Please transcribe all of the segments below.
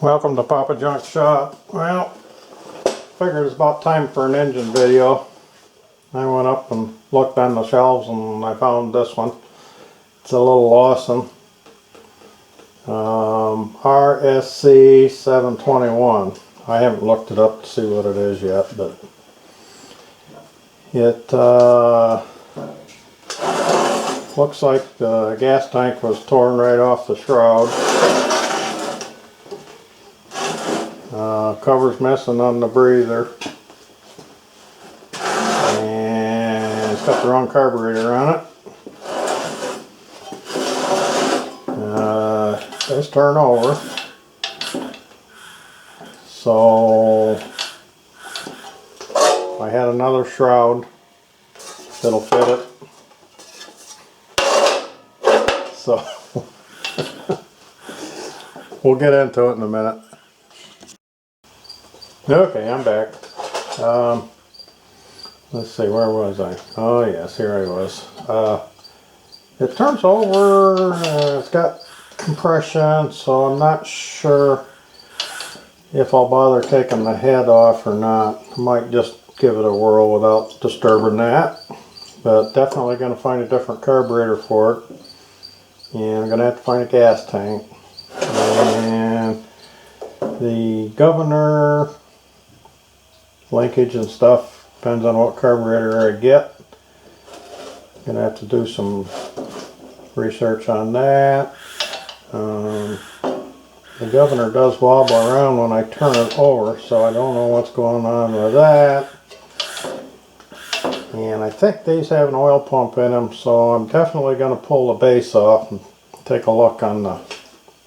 Welcome to Papa Junk Shop. Well, figured it's about time for an engine video. I went up and looked on the shelves and I found this one. It's a little Lauson RSC 721. I haven't looked it up to see what it is yet, but it looks like the gas tank was torn right off the shroud. Cover's missing on the breather, and it's got the wrong carburetor on it. It's turned over, so I had another shroud that'll fit it, so we'll get into it in a minute. Okay, I'm back. Let's see, where was I? Oh yes, here I was. It turns over, it's got compression, so I'm not sure if I'll bother taking the head off or not. I might just give it a whirl without disturbing that. But definitely going to find a different carburetor for it. And I'm going to have to find a gas tank. And the governor linkage and stuff depends on what carburetor I get. Gonna have to do some research on that. The governor does wobble around when I turn it over, so I don't know what's going on with that. And I think these have an oil pump in them, so I'm definitely going to pull the base off and take a look on the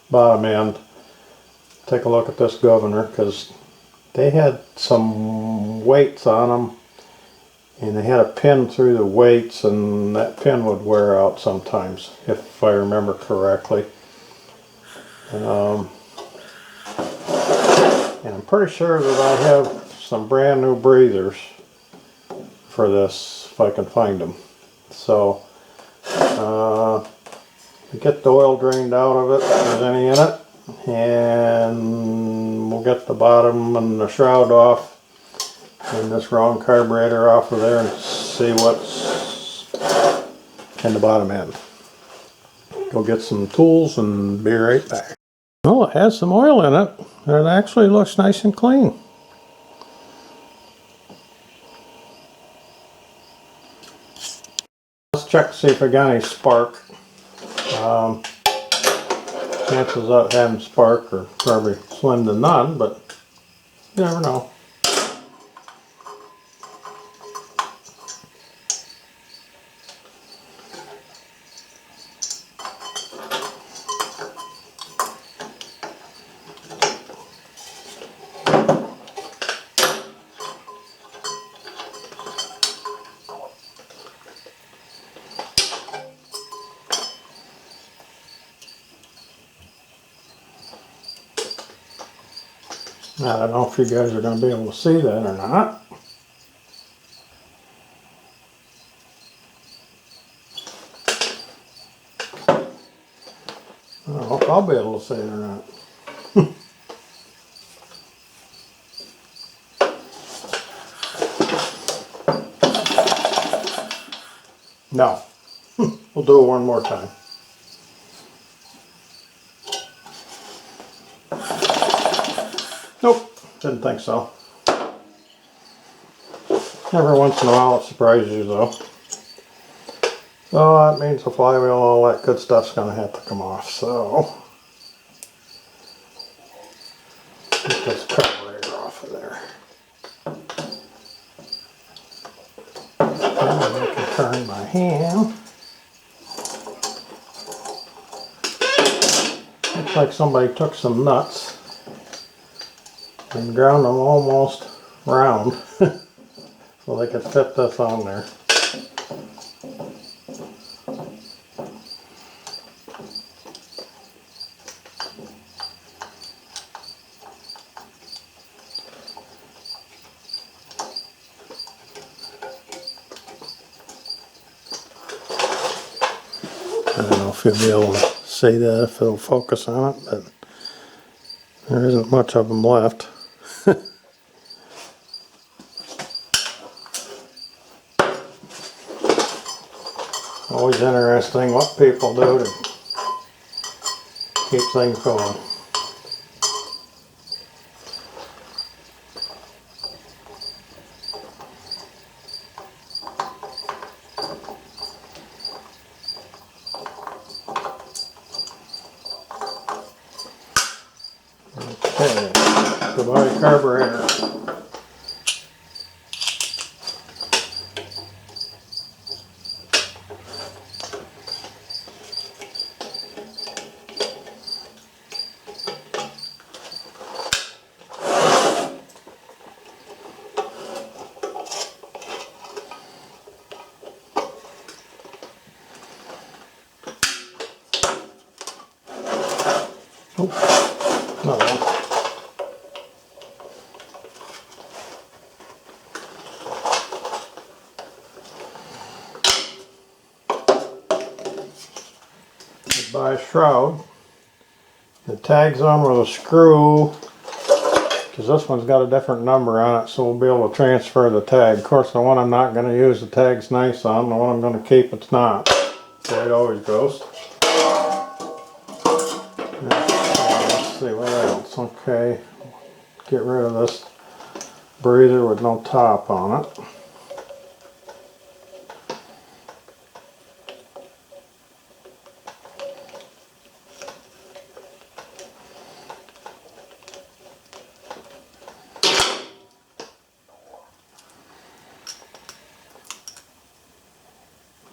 bottom end. Take a look at this governor, because they had some weights on them, and they had a pin through the weights, and that pin would wear out sometimes, if I remember correctly. And I'm pretty sure that I have some brand new breathers for this, if I can find them. So, get the oil drained out of it, if there's any in it, and we'll get the bottom and the shroud off and this wrong carburetor off of there and see what's in the bottom end. Go get some tools and be right back. Oh, it has some oil in it. It actually looks nice and clean. Let's check to see if I got any spark. Chances of having spark are probably slim to none, but you never know. I don't know if you guys are going to be able to see that or not. I don't know if I'll be able to see it or not. No. We'll do it one more time. Nope, didn't think so. Every once in a while it surprises you though. So that means the flywheel, all that good stuff's going to have to come off. So get this carburetor off of there. And I can turn my hand. Looks like somebody took some nuts and ground them almost round so they could fit this on there. I don't know if you'll be able to see that, if it'll focus on it, but There isn't much of them left. Always interesting what people do to keep things going. Okay, goodbye carburetor. Oh, no. Buy a shroud. The tag's on with a screw, because this one's got a different number on it, so we'll be able to transfer the tag. Of course, the one I'm not going to use, the tag's nice on. The one I'm going to keep, it's not. The way it always goes. Let's see what else. Okay, get rid of this breather with no top on it.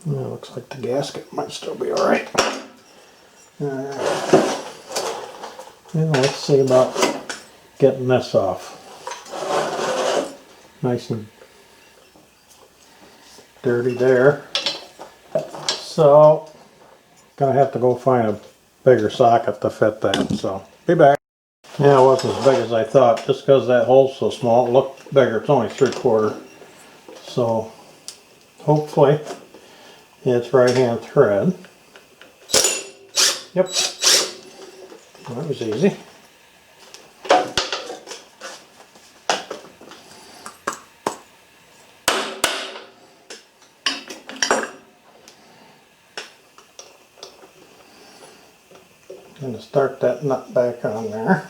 Yeah, looks like the gasket might still be alright. Let's see about getting this off. Nice and dirty there. So, gonna have to go find a bigger socket to fit that, so be back. Yeah, it wasn't as big as I thought. Just because that hole's so small, it looked bigger. It's only 3/4. So, hopefully, it's right-hand thread. Yep. Well, that was easy. I'm going to start that nut back on there.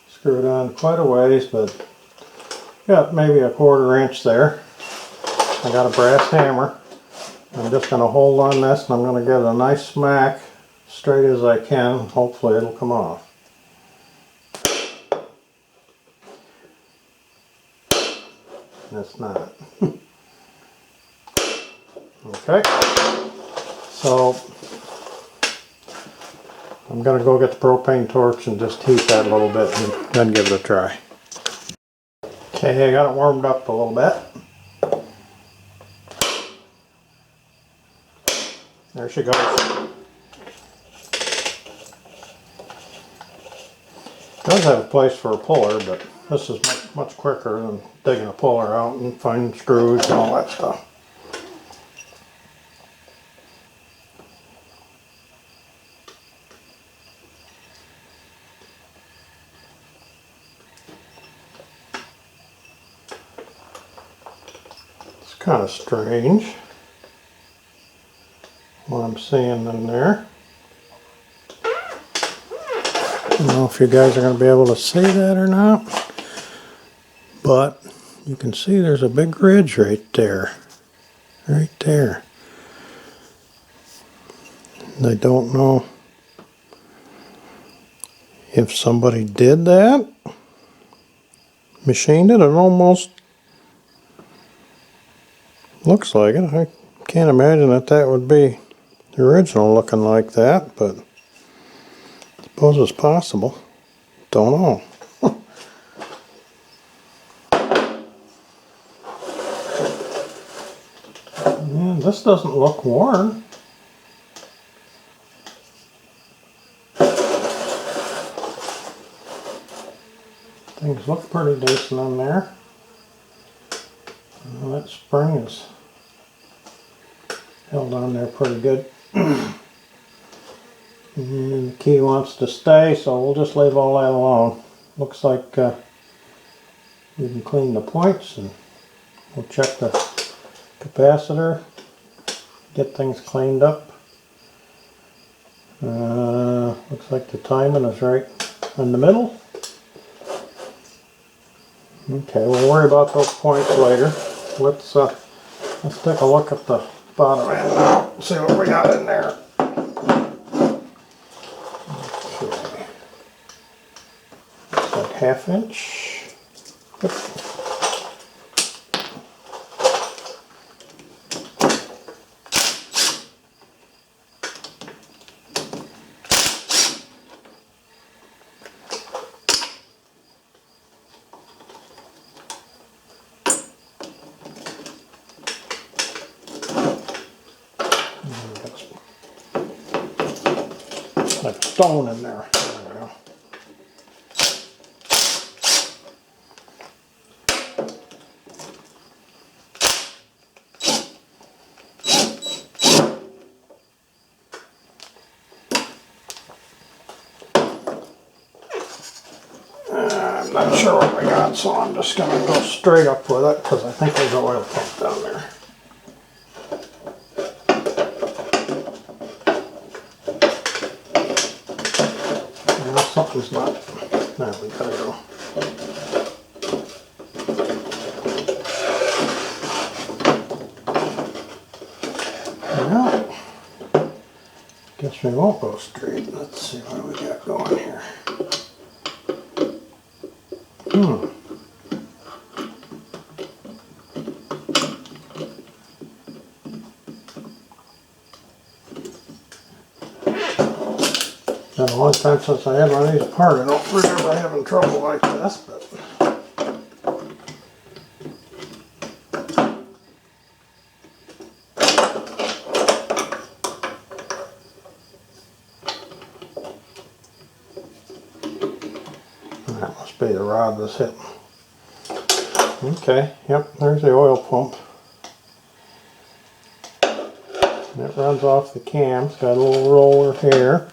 Screw it on quite a ways, but got maybe a 1/4 inch there. I got a brass hammer. I'm just going to hold on this and I'm going to give it a nice smack straight as I can. Hopefully it'll come off. It's not. Okay. So I'm going to go get the propane torch and just heat that a little bit and then give it a try. Okay, I got it warmed up a little bit. There she goes. It does have a place for a puller, but this is much quicker than digging a puller out and finding screws and all that stuff. It's kind of strange what I'm seeing in there. I don't know if you guys are going to be able to see that or not, but you can see there's a big ridge right there. Right there. And I don't know if somebody did that, machined it. It almost looks like it. I can't imagine that would be the original looking like that, but I suppose it's possible. Don't know. Yeah, this doesn't look worn. Things look pretty decent on there. Well, that spring is held on there pretty good. And the key wants to stay, so we'll just leave all that alone. Looks like we can clean the points, and we'll check the capacitor, get things cleaned up. Looks like the timing is right in the middle. Okay, we'll worry about those points later. Let's take a look at the bottom end now, see what we got in there. Okay. Looks like 1/2 inch. Yep. Like stone in there. There we go. I'm not sure what we got, so I'm just going to go straight up with it because I think there's an oil pump down there. Something's not. Now we gotta go. Well, guess we won't go straight. Let's see what we got going here. Been a long time since I had one of these apart. I don't remember having trouble like this, but that must be the rod that's hitting. Okay, yep, there's the oil pump. And it runs off the cam. It's got a little roller here.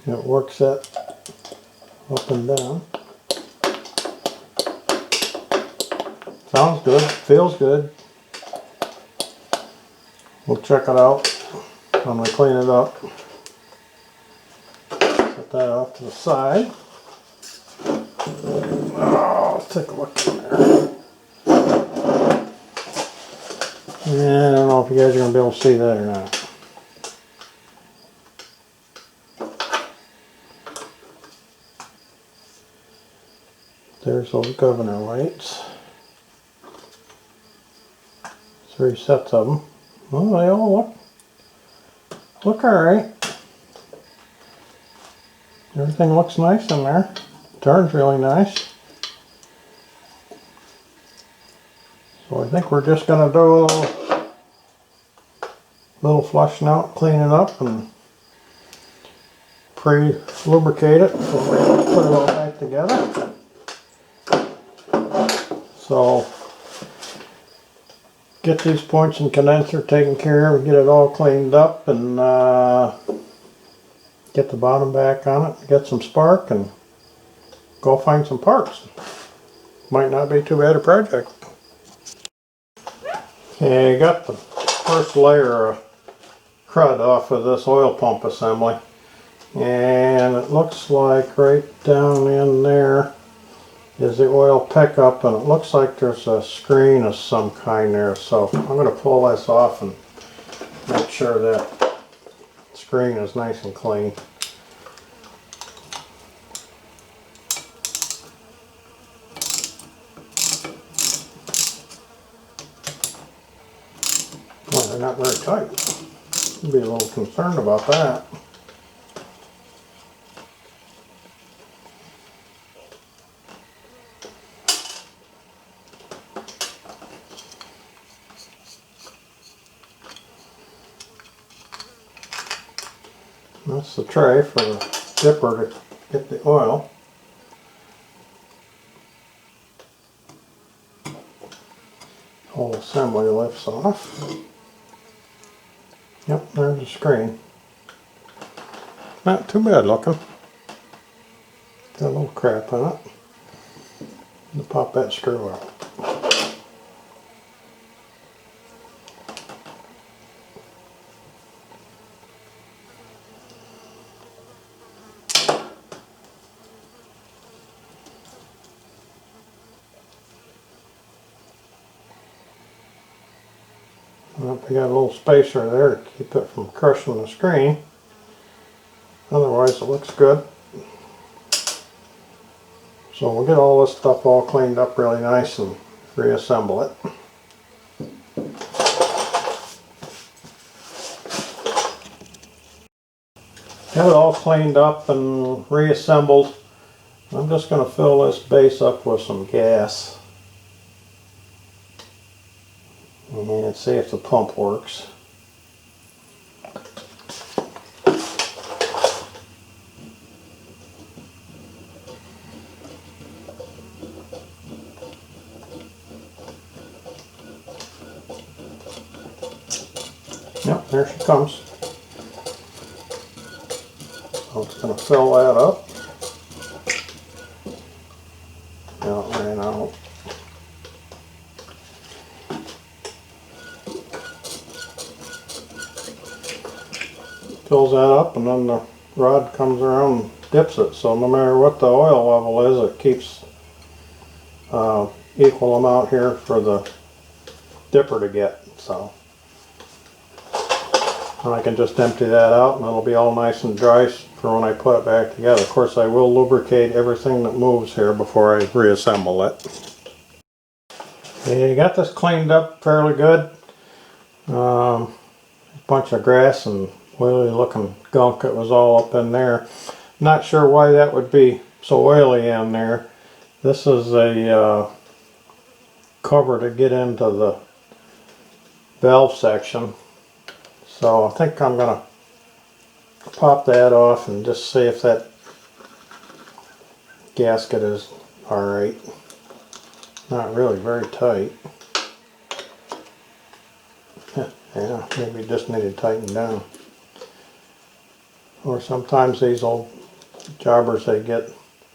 It works that up and down. Sounds good, feels good. We'll check it out when we clean it up. Set that off to the side. Oh, let's take a look in there. Yeah, I don't know if you guys are going to be able to see that or not. There's those governor lights. 3 sets of them. Well, they all look alright. Everything looks nice in there. Turns really nice. So I think we're just going to do a little flushing out, cleaning up, and pre-lubricate it before we put it all back together. So get these points and condenser taken care of, get it all cleaned up, and get the bottom back on it, get some spark, and go find some parts. Might not be too bad a project. Okay, got the first layer of crud off of this oil pump assembly, and it looks like right down in there is the oil pickup, and it looks like there's a screen of some kind there, so I'm going to pull this off and make sure that screen is nice and clean. Well, they're not very tight. I'd be a little concerned about that. That's the tray for the dipper to get the oil. Whole assembly lifts off. Yep, there's the screen. not too bad looking. Got a little crap on it. I'll pop that screw out. Well, we got a little spacer there to keep it from crushing the screen. Otherwise it looks good. So we'll get all this stuff all cleaned up really nice and reassemble it. Have it all cleaned up and reassembled. I'm just going to fill this base up with some gas and see if the pump works. Yep, there she comes. So it's going to fill that up. Now it ran out. Fills that up, and then the rod comes around and dips it. So no matter what the oil level is, it keeps equal amount here for the dipper to get. So. And I can just empty that out and it'll be all nice and dry for when I put it back together. Of course, I will lubricate everything that moves here before I reassemble it. Okay, got this cleaned up fairly good. A bunch of grass and oily looking gunk that was all up in there. Not sure why that would be so oily in there. This is a cover to get into the valve section. So I think I'm going to pop that off and just see if that gasket is alright. Not really very tight. Yeah, maybe just need to tighten down. Or sometimes these old jobbers they get,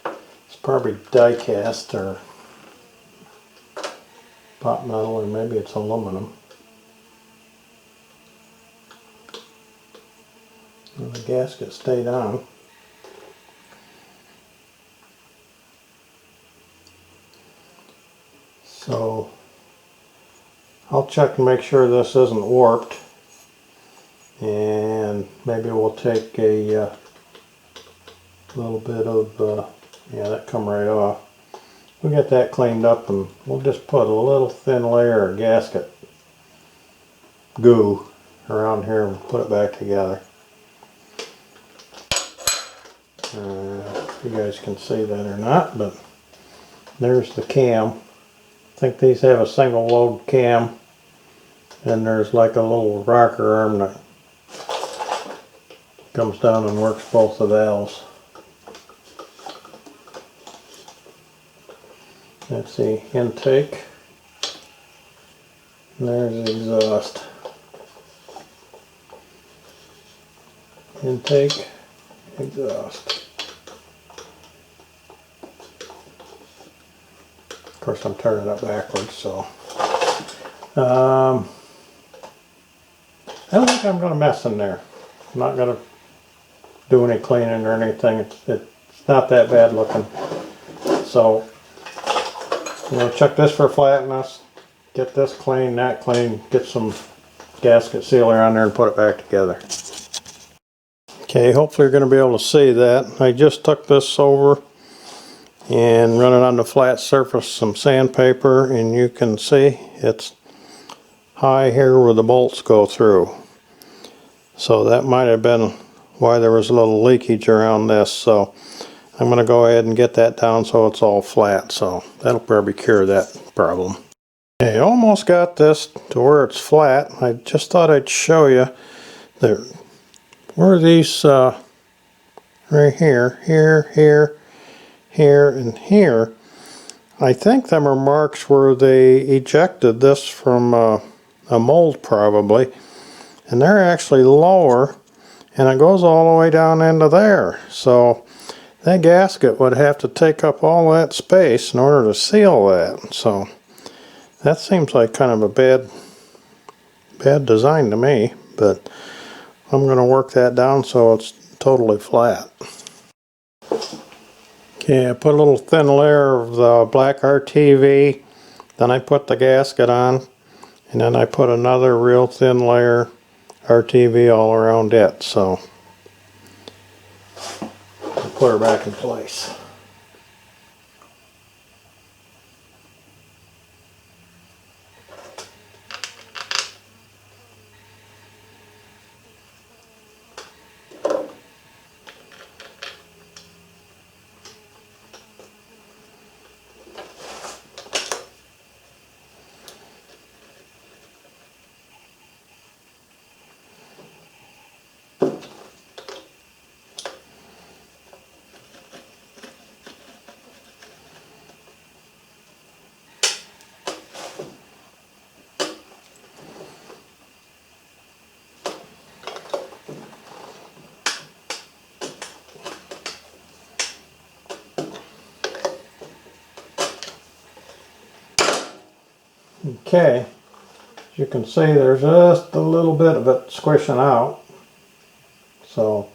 it's probably die cast or pot metal, or maybe it's aluminum. And the gasket stayed on. So I'll check and make sure this isn't warped, and maybe we'll take a little bit of yeah, that come right off. We'll get that cleaned up and we'll just put a little thin layer of gasket goo around here and put it back together. If you guys can see that or not, but there's the cam. I think these have a single load cam, and there's like a little rocker arm that comes down and works both the valves. That's the intake, and there's the exhaust. Intake, exhaust. Of course, I'm turning it backwards, so I don't think I'm going to mess in there. I'm not going to do any cleaning or anything. It's not that bad looking. So, you know, check this for flatness. Get this clean, that clean. Get some gasket sealer on there and put it back together. Okay, hopefully you're going to be able to see that. I just took this over and run it on the flat surface, some sandpaper, and you can see it's high here where the bolts go through. So that might have been why there was a little leakage around this. So I'm going to go ahead and get that down so it's all flat. So that'll probably cure that problem. Okay, almost got this to where it's flat. I just thought I'd show you there. Where are these right here, here, and here. I think them are marks where they ejected this from a mold probably, and they're actually lower, and it goes all the way down into there. So that gasket would have to take up all that space in order to seal that. So that seems like kind of a bad design to me, but I'm going to work that down so it's totally flat. Okay, I put a little thin layer of the black RTV, then I put the gasket on, and then I put another real thin layer RTV all around it. So I'll put her back in place. Okay, as you can see, there's just a little bit of it squishing out, so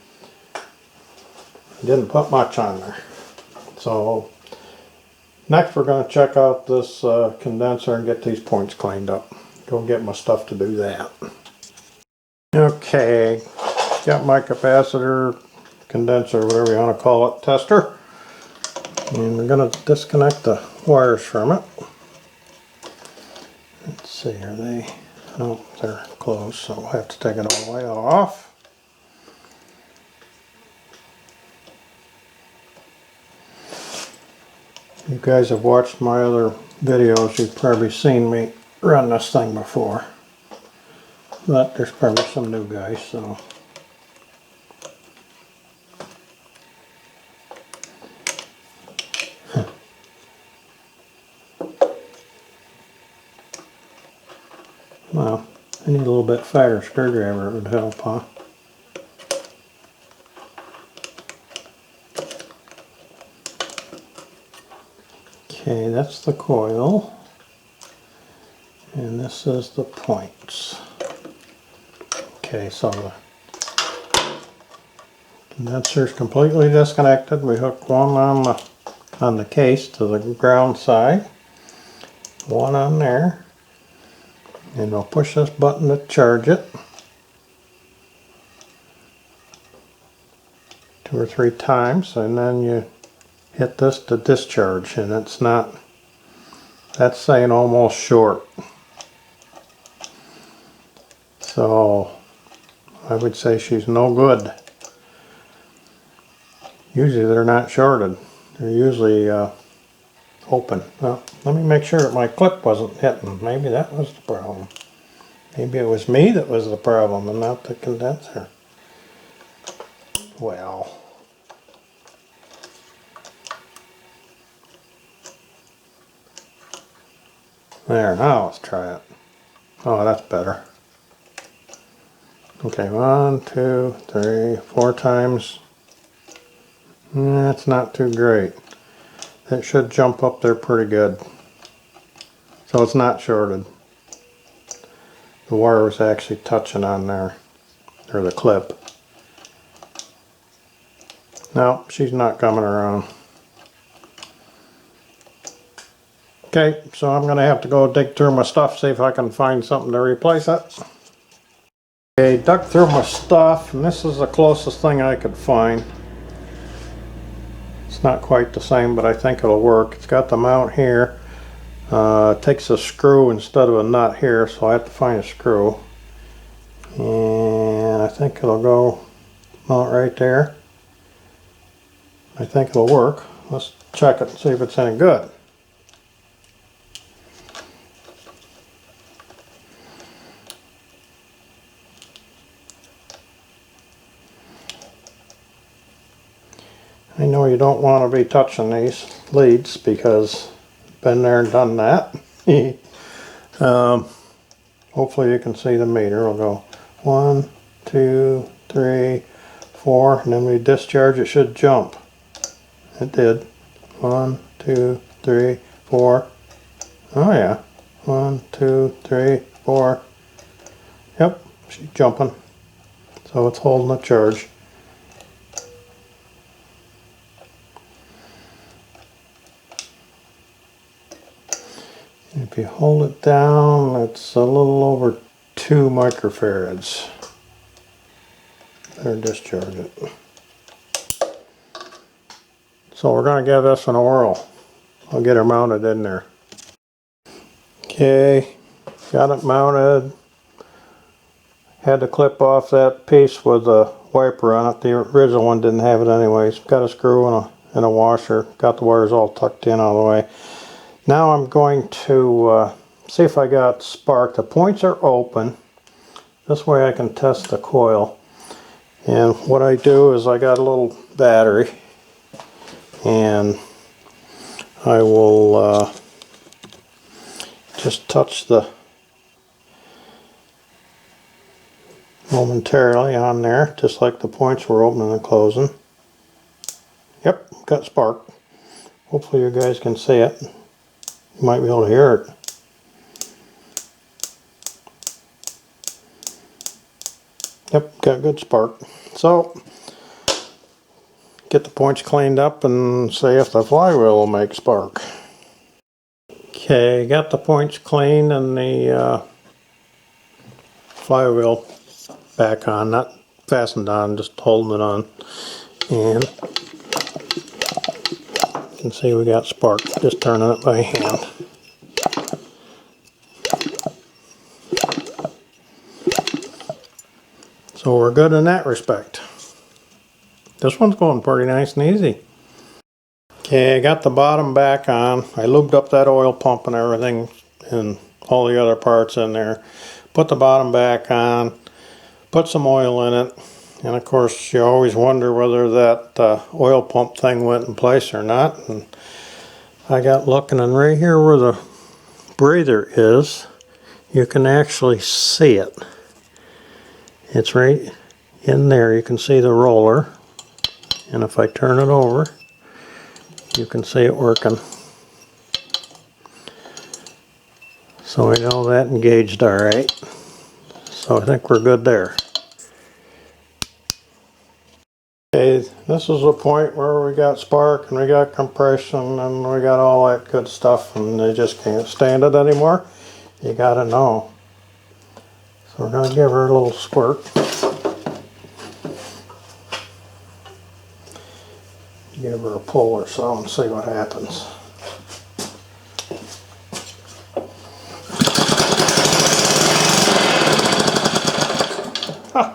I didn't put much on there. So next we're going to check out this condenser and get these points cleaned up. Go get my stuff to do that. Okay, got my capacitor, condenser, whatever you want to call it, tester, and we're going to disconnect the wires from it. Let's see, are they? Oh, they're closed, so we'll have to take it all the way off. You guys have watched my other videos, you've probably seen me run this thing before. But there's probably some new guys, so. Well, I need a little bit fatter screwdriver, it would help, huh? Okay, that's the coil. And this is the points. Okay, so the condenser is completely disconnected. We hook one on the case to the ground side, one on there. And we'll push this button to charge it 2 or 3 times, and then you hit this to discharge, and it's not, that's saying almost short. So I would say she's no good. Usually they're not shorted. They're usually open. Well, let me make sure that my clip wasn't hitting. Maybe that was the problem. Maybe it was me that was the problem and not the condenser. Well. There, now let's try it. Oh, that's better. Okay, 1, 2, 3, 4 times. That's not too great. It should jump up there pretty good. So it's not shorted. The wire was actually touching on there, or the clip. No, she's not coming around. Okay, so I'm going to have to go dig through my stuff, see if I can find something to replace it. Okay, dug through my stuff, and this is the closest thing I could find. It's not quite the same, but I think it'll work. It's got the mount here. It takes a screw instead of a nut here, so I have to find a screw. And I think it'll go mount right there. I think it'll work. Let's check it and see if it's any good. I know you don't want to be touching these leads because I've been there and done that. Hopefully you can see the meter. We'll go 1, 2, 3, 4, and then we discharge, it should jump. It did. 1, 2, 3, 4. Oh yeah. 1, 2, 3, 4. Yep, she's jumping. So it's holding the charge. If you hold it down, it's a little over 2 microfarads. There, discharge it. So we're going to give this an whirl. I'll get her mounted in there. Okay, got it mounted. Had to clip off that piece with a wiper on it. The original one didn't have it anyways. Got a screw and a washer. Got the wires all tucked in all the way. Now I'm going to see if I got spark. The points are open. This way I can test the coil. And what I do is I got a little battery, and I will just touch the momentarily on there, just like the points were opening and closing. Yep, got spark. Hopefully you guys can see it. You might be able to hear it. Yep, got good spark. So, get the points cleaned up and see if the flywheel will make spark. Okay, got the points cleaned and the flywheel back on, not fastened on, just holding it on. And you can see we got spark, just turning it by hand. So we're good in that respect. This one's going pretty nice and easy. Okay, I got the bottom back on. I lubed up that oil pump and everything and all the other parts in there. Put the bottom back on, put some oil in it, and of course you always wonder whether that oil pump thing went in place or not. And I got looking, and right here where the breather is, you can actually see it. It's right in there. You can see the roller, and if I turn it over, you can see it working. So we know that engaged all right. So I think we're good there. Okay, this is a point where we got spark and we got compression and we got all that good stuff, and they just can't stand it anymore. You gotta know. So we're gonna give her a little squirt. Give her a pull or so and see what happens. Huh,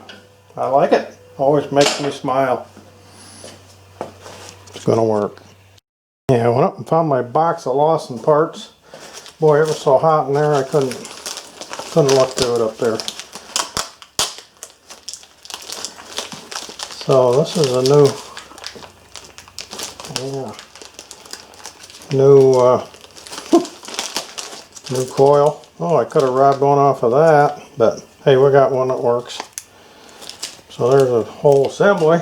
I like it. Always makes me smile. It's gonna work. Yeah, I went up and found my box of Lauson parts. Boy, it was so hot in there I couldn't look through it up there. So this is a new new coil. Oh, I could have robbed one off of that, but hey, we got one that works. So there's a whole assembly.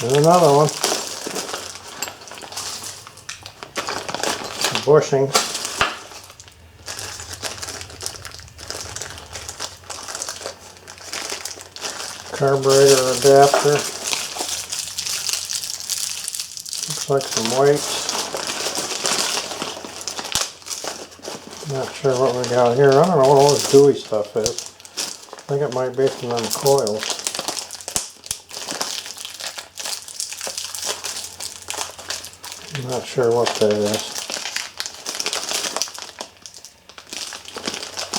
And another one. Some bushings. Carburetor adapter. Looks like some weights. Not sure what we got here. I don't know what all this gooey stuff is. I think it might be from them coils. I'm not sure what that is.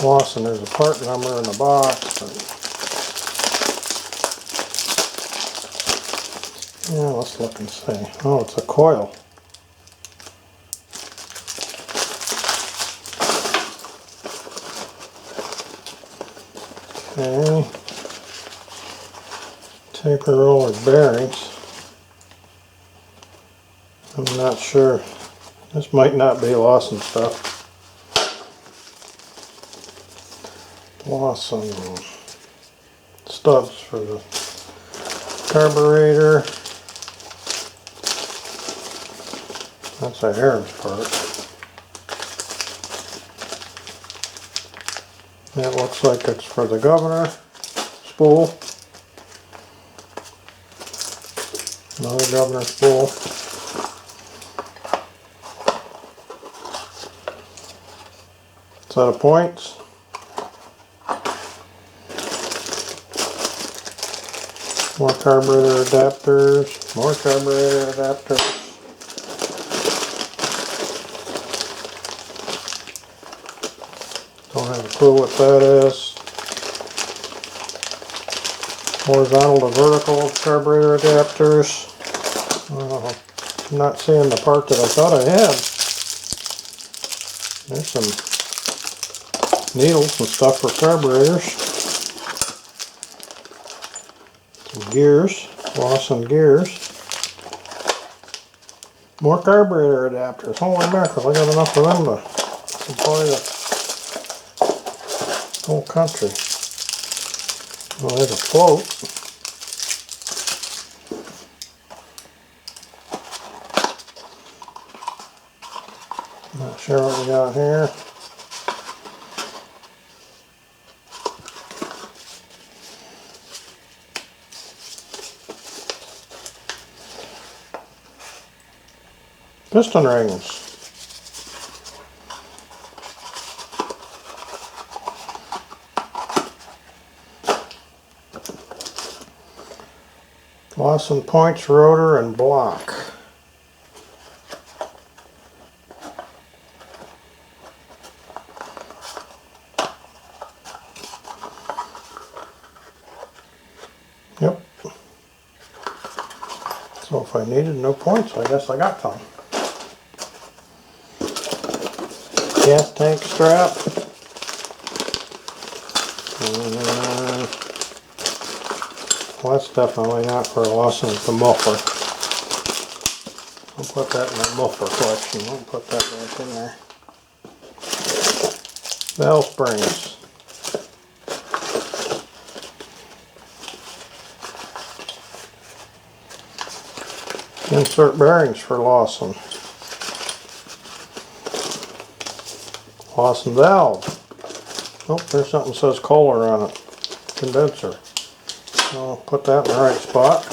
Lauson, there's a part number in the box. Yeah, let's look and see. Oh, it's a coil. Okay. Taper roller bearings. I'm not sure. This might not be Lauson stuff. Lauson studs for the Carburetor. That's a Aaron's part. It looks like it's for the governor spool. Another governor spool. Set of points. More carburetor adapters. More carburetor adapters. Don't have a clue what that is. Horizontal to vertical carburetor adapters. I'm not seeing the part that I thought I had. There's some needles and stuff for carburetors. Some gears. Lauson gears. More carburetor adapters. Holy mackerel, I got enough of them to supply the whole country. Well, there's a float. Not sure what we got here. Piston rings. Lauson points, rotor, and block. Yep. So if I needed no points, I guess I got some. Gas tank strap. Well, that's definitely not for Lauson, it's a muffler. I'll put that in my muffler collection. I'll put that back in there. Valve springs. Insert bearings for Lauson. Lauson valve. Oh, there's something that says Kohler on it. Condenser. I'll put that in the right spot.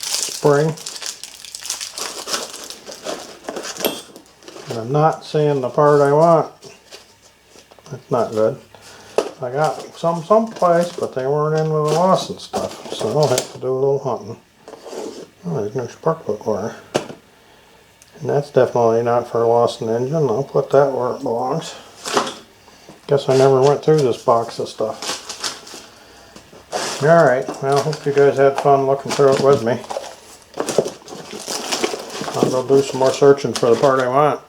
Spring. And I'm not seeing the part I want. That's not good. I got some someplace, but they weren't in with the Lauson stuff, so I'll have to do a little hunting. Oh, there's no spark plug wire. And that's definitely not for a Lauson engine. I'll put that where it belongs. Guess I never went through this box of stuff. Alright, well, hope you guys had fun looking through it with me. I'll go do some more searching for the part I want.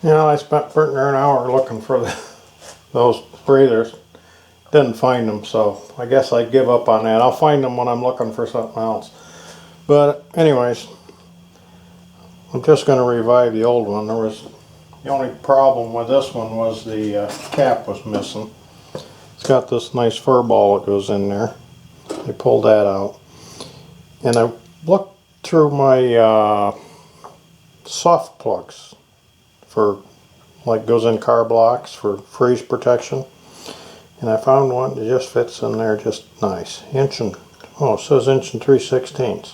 Yeah, I spent pretty near an hour looking for those breathers. Didn't find them, so I guess I give up on that. I'll find them when I'm looking for something else. But anyways, I'm just going to revive the old one. The only problem with this one was the cap was missing. It's got this nice fur ball that goes in there. I pulled that out. And I looked through my soft plugs for, like, goes in car blocks for freeze protection. And I found one that just fits in there just nice. It says 1 3/16.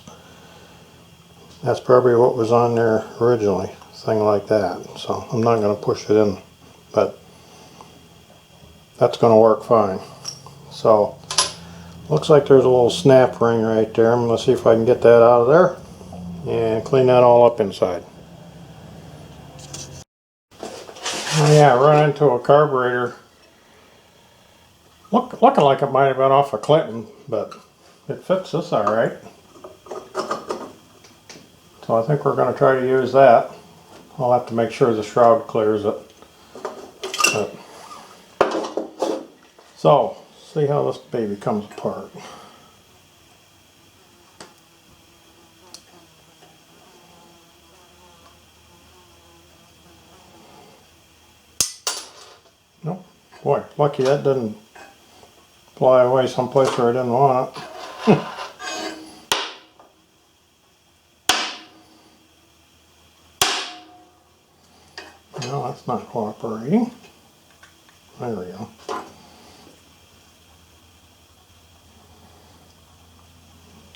That's probably what was on there originally. Thing like that. So I'm not going to push it in, but that's going to work fine. So looks like there's a little snap ring right there. I'm going to see if I can get that out of there and clean that all up inside. Oh yeah, I run into a carburetor. Looking like it might have been off of Clinton, but it fits this alright. So I think we're going to try to use that. I'll have to make sure the shroud clears it. So, see how this baby comes apart. Nope. Boy, lucky that didn't fly away someplace where I didn't want it. No, that's not cooperating. There we go.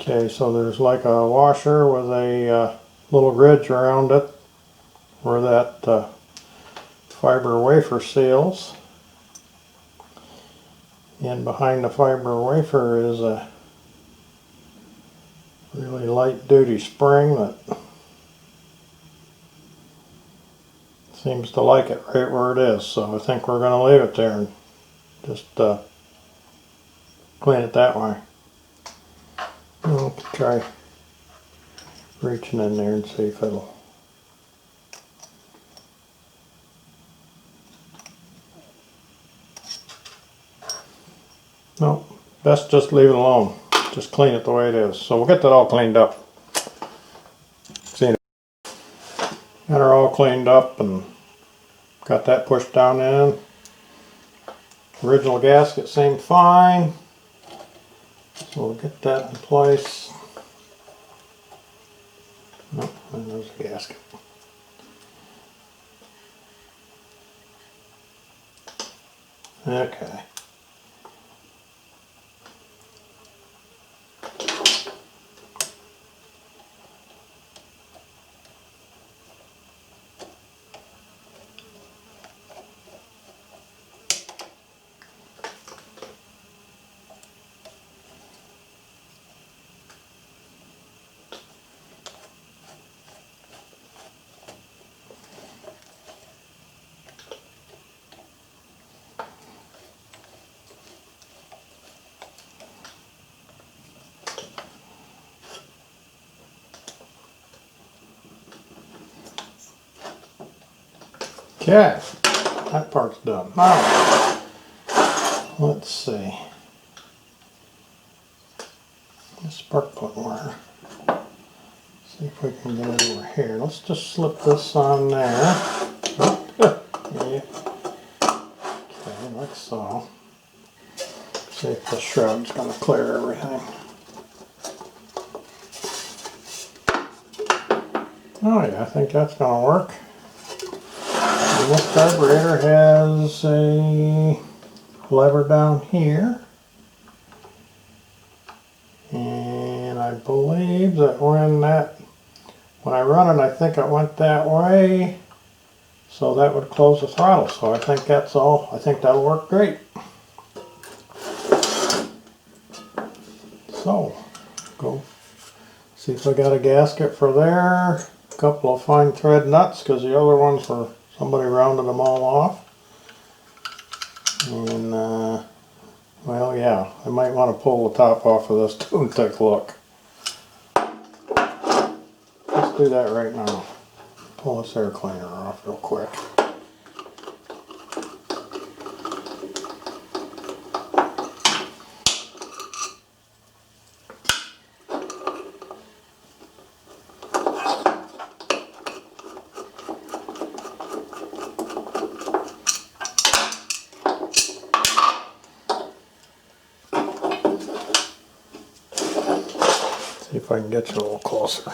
Okay, so there's like a washer with a little ridge around it where that fiber wafer seals. And behind the fiber wafer is a really light duty spring that seems to like it right where it is. So I think we're going to leave it there and just clean it that way. I'll try reaching in there and see if it'll. No, best just leave it alone. Just clean it the way it is. So we'll get that all cleaned up. See, got her all cleaned up and got that pushed down in. Original gasket seemed fine. So we'll get that in place. Nope, and there's a gasket. Okay. Okay, that part's done. Now, let's see. The spark plug wire. See if we can get it over here. Let's just slip this on there. Yeah. Okay, like so. See if the shroud's going to clear everything. Oh yeah, I think that's going to work. And this carburetor has a lever down here. And I believe that when I run it, I think it went that way. So that would close the throttle. So I think that's all. I think that'll work great. So, go see if I got a gasket for there. A couple of fine thread nuts because the other ones were somebody rounded them all off. And well, yeah, I might want to pull the top off of this too and take a look. Let's do that right now. Pull this air cleaner off real quick. See if I can get you a little closer.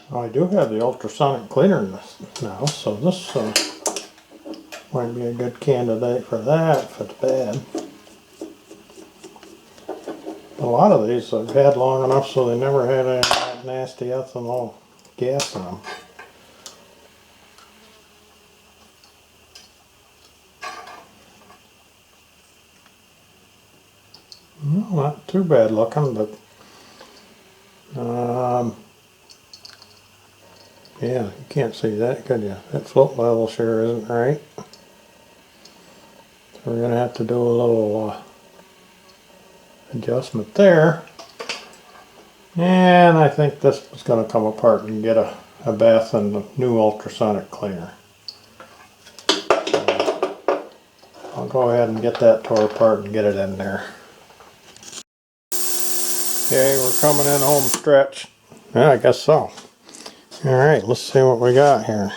I do have the ultrasonic cleaner now, so this might be a good candidate for that if it's bad. A lot of these I've had long enough so they never had any of that nasty ethanol gas in them. Well, not too bad looking, but yeah, you can't see that, could you? That float level sure isn't right. So we're going to have to do a little adjustment there. And I think this is going to come apart and get a bath in the new ultrasonic cleaner. I'll go ahead and get that tore apart and get it in there. Okay, we're coming in home stretch. Yeah, I guess so. Alright, let's see what we got here.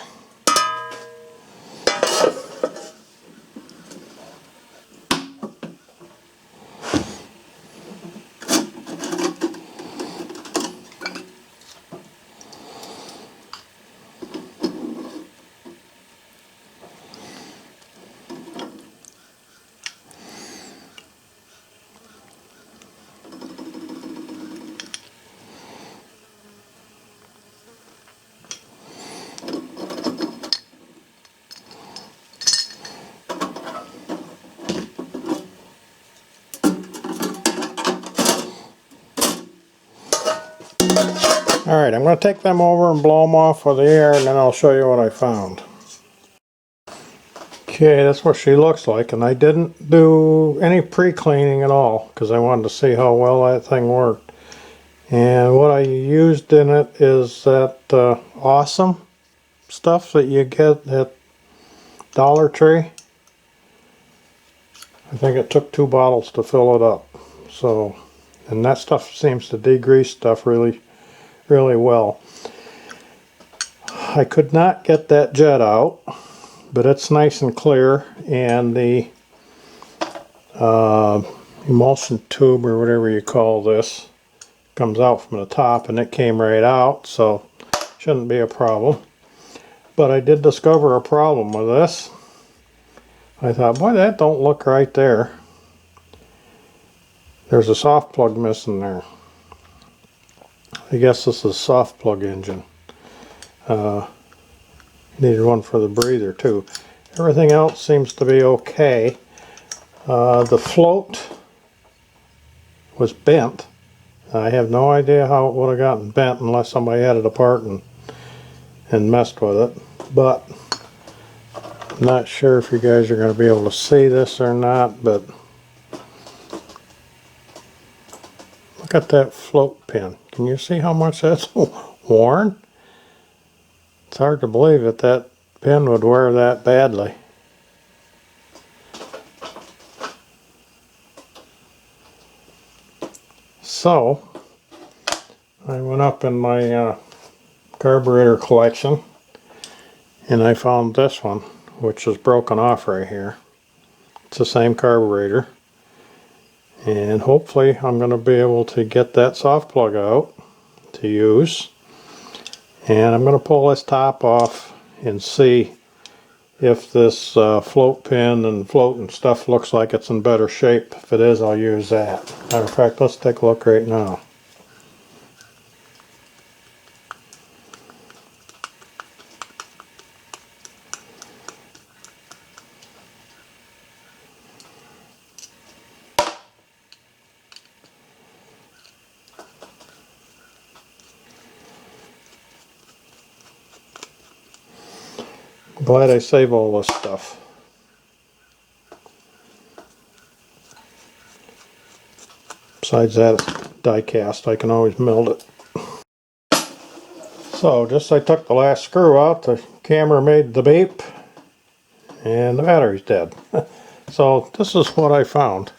Alright, I'm going to take them over and blow them off with the air, and then I'll show you what I found. Okay, that's what she looks like, and I didn't do any pre-cleaning at all because I wanted to see how well that thing worked. And what I used in it is that awesome stuff that you get at Dollar Tree. I think it took 2 bottles to fill it up. So, and that stuff seems to degrease stuff really well. I could not get that jet out, but it's nice and clear, and the emulsion tube or whatever you call this comes out from the top, and it came right out, so shouldn't be a problem. But I did discover a problem with this. I thought, boy, that don't look right there. There's a soft plug missing there. I guess this is a soft plug engine. Needed one for the breather too. Everything else seems to be okay. The float was bent. I have no idea how it would have gotten bent unless somebody had it apart and messed with it. But I'm not sure if you guys are going to be able to see this or not, but look at that float pin. Can you see how much that's worn? It's hard to believe that that pin would wear that badly. So, I went up in my carburetor collection and I found this one, which is broken off right here. It's the same carburetor, and hopefully I'm going to be able to get that soft plug out to use. And I'm going to pull this top off and see if this float pin and float and stuff looks like it's in better shape. If it is, I'll use that. Matter of fact, let's take a look right now. Glad I saved all this stuff. Besides that, it's die cast. I can always melt it. So, just I took the last screw out, the camera made the beep, and the battery's dead. So, this is what I found.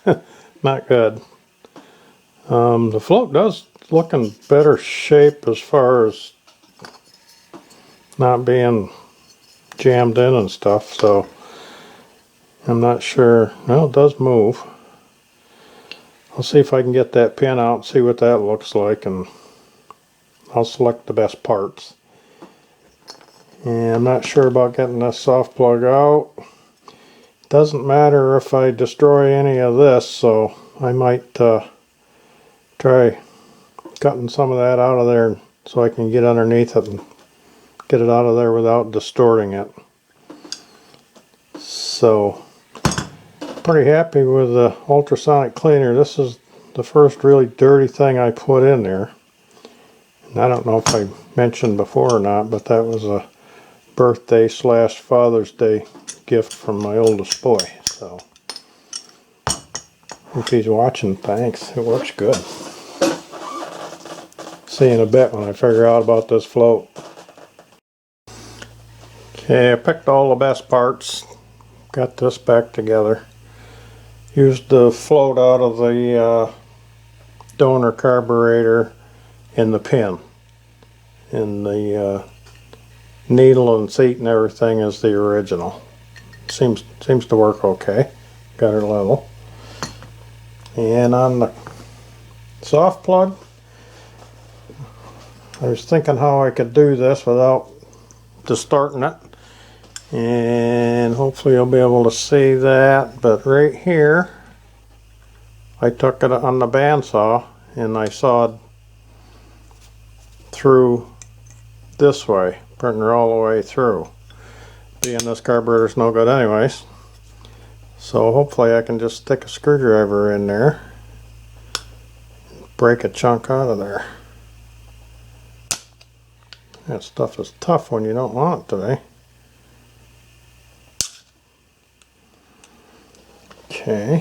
Not good. The float does look in better shape as far as not being jammed in and stuff, so I'm not sure. Well, it does move. I'll see if I can get that pin out and see what that looks like, and I'll select the best parts. And I'm not sure about getting this soft plug out. Doesn't matter if I destroy any of this, so I might try cutting some of that out of there so I can get underneath it and get it out of there without distorting it. So, pretty happy with the ultrasonic cleaner. This is the first really dirty thing I put in there. And I don't know if I mentioned before or not, but that was a birthday / Father's Day gift from my oldest boy. So, if he's watching, thanks. It works good. See in a bit when I figure out about this float. Okay, I picked all the best parts, got this back together. Used the float out of the donor carburetor in the pin. And the needle and seat and everything is the original. Seems to work okay. Got her level. And on the soft plug, I was thinking how I could do this without distorting it. And hopefully you'll be able to see that. But right here, I took it on the bandsaw and I sawed through this way, putting her all the way through. Being this carburetor's no good anyways. So hopefully I can just stick a screwdriver in there, break a chunk out of there. That stuff is tough when you don't want it to be. Okay.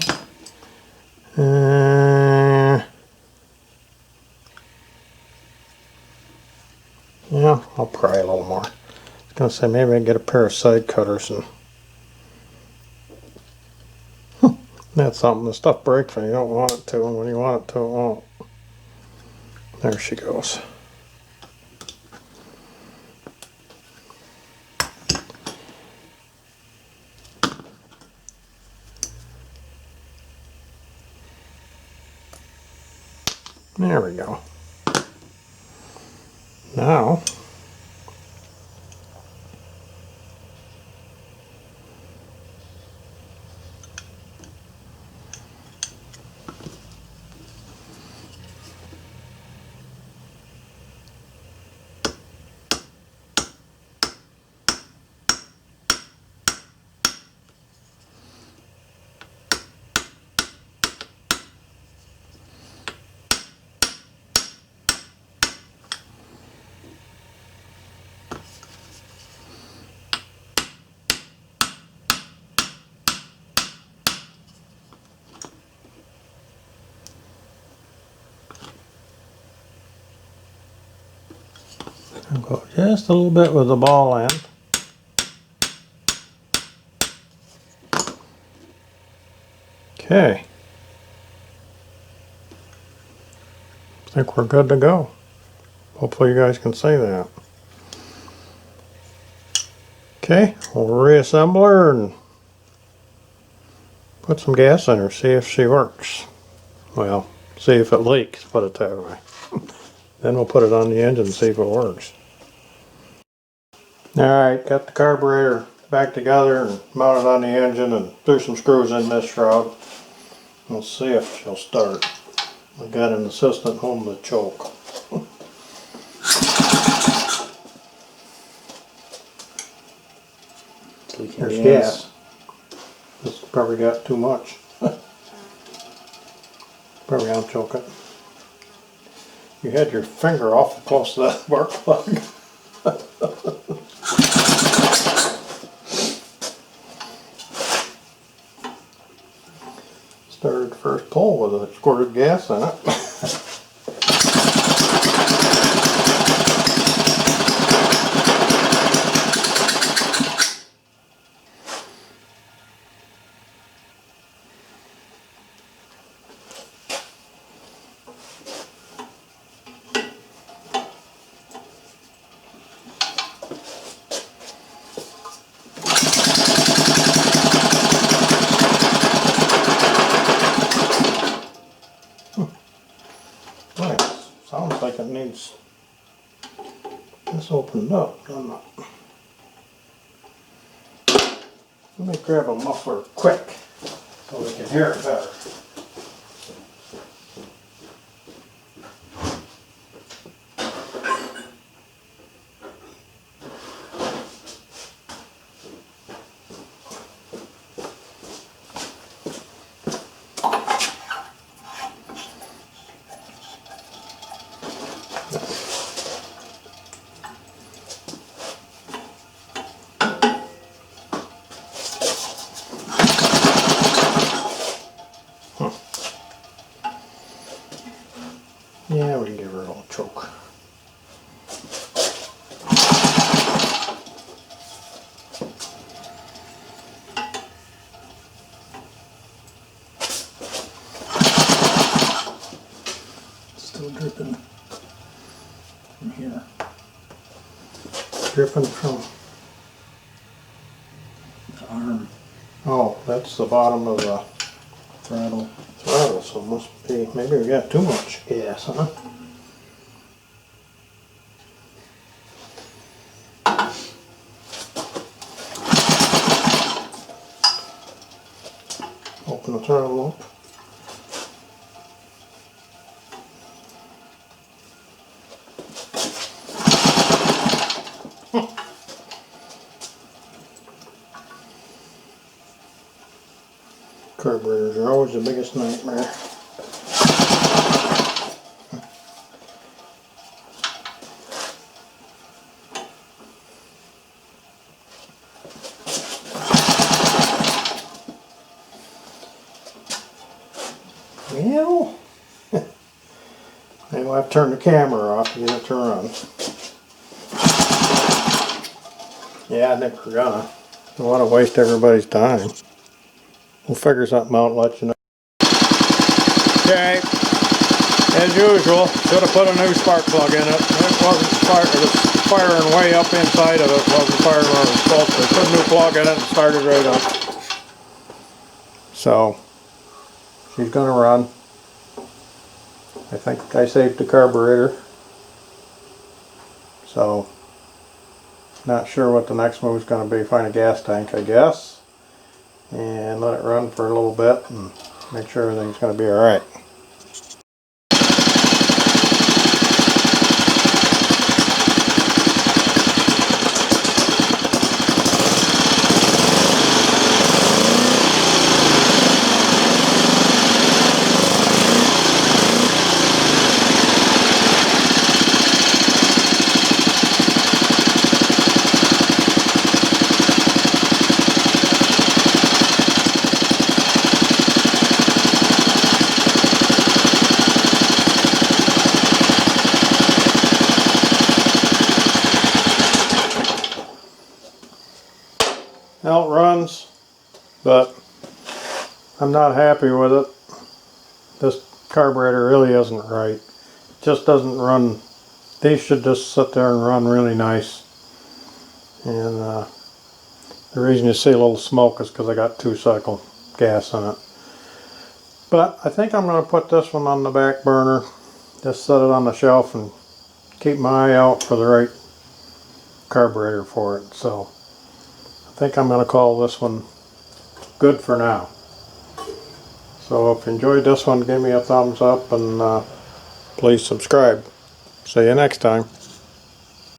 Yeah, I'll pry a little more. I was going to say maybe I can get a pair of side cutters and that's something. The stuff breaks when you don't want it to, and when you want it to, it won't. There she goes. There we go. Now, I'll go just a little bit with the ball end. Okay. I think we're good to go. Hopefully you guys can see that. Okay, we'll reassemble her and put some gas in her, see if she works. Well, see if it leaks, put it that way. Then we'll put it on the engine and see if it works. Alright, got the carburetor back together and mounted on the engine and threw some screws in this shroud. We'll see if she'll start. I got an assistant holding the choke. There's gas. This probably got too much. Probably unchoke it. You had your finger awful close to that spark plug. Started first pull with a squirted gas in it. Nice. Sounds like it needs this opened up, doesn't it? Let me grab a muffler quick so we can hear it better. Yeah, we can give her a little choke. Still dripping from here. Dripping from the arm. Oh, that's the bottom of the throttle, so it must be, maybe we got too much gas, huh? Open the throttle up. Carburetors are always the biggest nightmare. Well, maybe we'll have to turn the camera off to get it to run. Yeah, I think we're gonna. Don't want to waste everybody's time. We'll figure something out and let you know. Okay, as usual, should have put a new spark plug in it. It wasn't firing way up inside of it. Wasn't firing where it was supposed to. Put a new plug in it and started right up. So, she's gonna run. I think I saved the carburetor. So, not sure what the next move is going to be. Find a gas tank, I guess. And let it run for a little bit and make sure everything's going to be alright. Outruns, but I'm not happy with it. This carburetor really isn't right. It just doesn't run. These should just sit there and run really nice. And the reason you see a little smoke is because I got 2-cycle gas in it. But I think I'm going to put this one on the back burner. Just set it on the shelf and keep my eye out for the right carburetor for it. So I think I'm going to call this one good for now. So if you enjoyed this one, give me a thumbs up and please subscribe. See you next time.